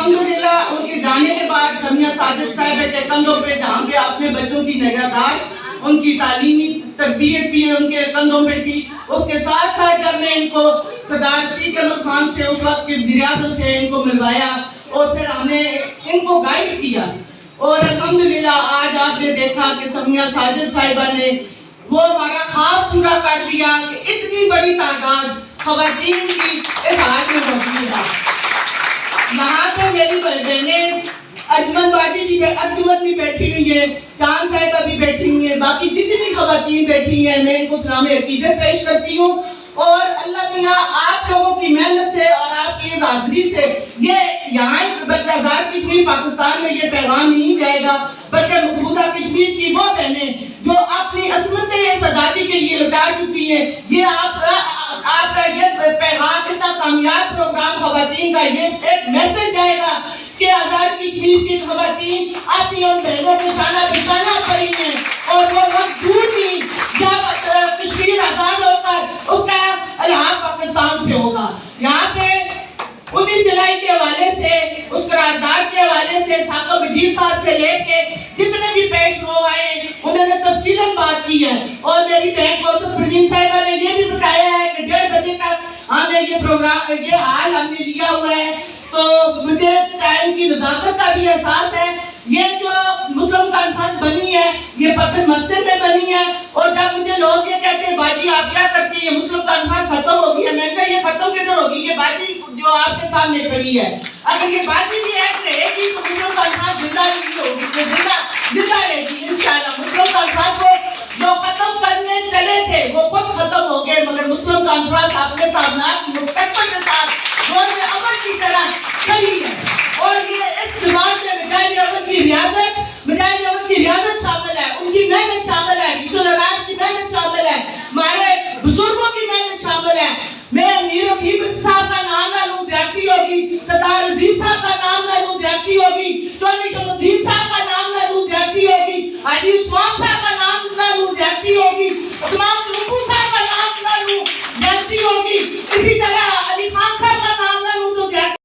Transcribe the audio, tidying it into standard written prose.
الحمدللہ ان کے جانے کے بعد سمیہ ساجد صاحبہ کے کندھوں پہ جہاں پہ اپنے بچوں کی نگہداشت ان کی تعلیمی تربیت بھی ان کے کندھوں پہ تھی. اس کے ساتھ ساتھ جب میں ان کو صدارتی کے خان سے اس وقت کے وزیر اعظم سے ان کو ملوایا اور پھر ہم نے ان کو گائیڈ کیا اور الحمدللہ آج آپ نے دیکھا کہ سمیہ ساجد صاحبہ نے وہ ہمارا خواب پورا کر دیا کہ اتنی بڑی تعداد خواتین کی اس حال میں موجود ہے. وہاں پہ میری بہنیں اجمن باجی بھی انجمن بھی بیٹھی ہوئی ہیں, چاند صاحبہ بھی بیٹھی ہوئی ہیں, باقی جتنی خواتین بیٹھی ہیں میں ان کو سلام عقیدت پیش کرتی ہوں. اور اللہ بنا آپ لوگوں کی محنت سے اور آپ کی اس حاضری سے یہ یہاں آزاد کشمیر پاکستان میں یہ پیغام نہیں جائے گا بلکہ مقبوضہ کشمیر کی وہ بہنیں جو اپنی عصمت آزادی کے لیے لٹا چکی ہیں, یہ آپ کا یہ پیغام اتنا کامیاب پروگرام خواتین کا یہ ایک میسج جائے گا کہ آزاد کشمیر کی خواتین اپنی ان بہنوں کے شانہ بشانہ کھڑی ہیں اور وہ وقت دور نہیں جب کشمیر آزاد ہو کر اس کا الحاق پاکستان سے ہوگا. یہاں پہ 19 جولائی کے حوالے سے اس قرارداد کے حوالے سے ثاقب مجید صاحب سے لے کے جتنے بھی پیش رو آئے انہوں نے تفصیلاً بات کی ہے اور میری بہن کوثر پروین صاحبہ نے یہ بھی بتایا ہے کہ 1:30 بجے تک ہم نے یہ پروگرام یہ حال ہم نے لیا ہوا ہے. تو مجھے ٹائم کی نزاکت کا بھی احساس ہے. یہ جو مسلم کانفرنس بنی ہے یہ پتھر مسجد میں بنی ہے اور جب مجھے لوگ یہ کہتے ہیں باجی آپ کیا کرتی ہیں, یہ مسلم کانفرنس ختم ہوگی ہے, میں نے کہا یہ ختم کدھر ہوگی, یہ باجی جو آپ کے سامنے کھڑی ہے اگر یہ باجی بھی ایک رہے گی تو مسلم کانفرنس زندہ نہیں ہوگی, زندہ رہے گی انشاءاللہ. مسلم کانفرنس کو جو ختم کرنے چلے تھے وہ خود ختم ہو گئے مگر مسلم کانفرنس اپنے تابناک مستقبل کے ساتھ روز عمل کی طرح کھڑی ہے اور یہ اس زبان میں مجاہد احمد کی ریاضت شامل ہے, ان کی محنت شامل ہے, بشراغات کی محنت شامل ہے, ہمارے بزرگوں کی محنت شامل ہے. میں امیر حبیب صاحب کا نام نہ لوں زیادتی ہوگی, سردار عزیز صاحب کا نام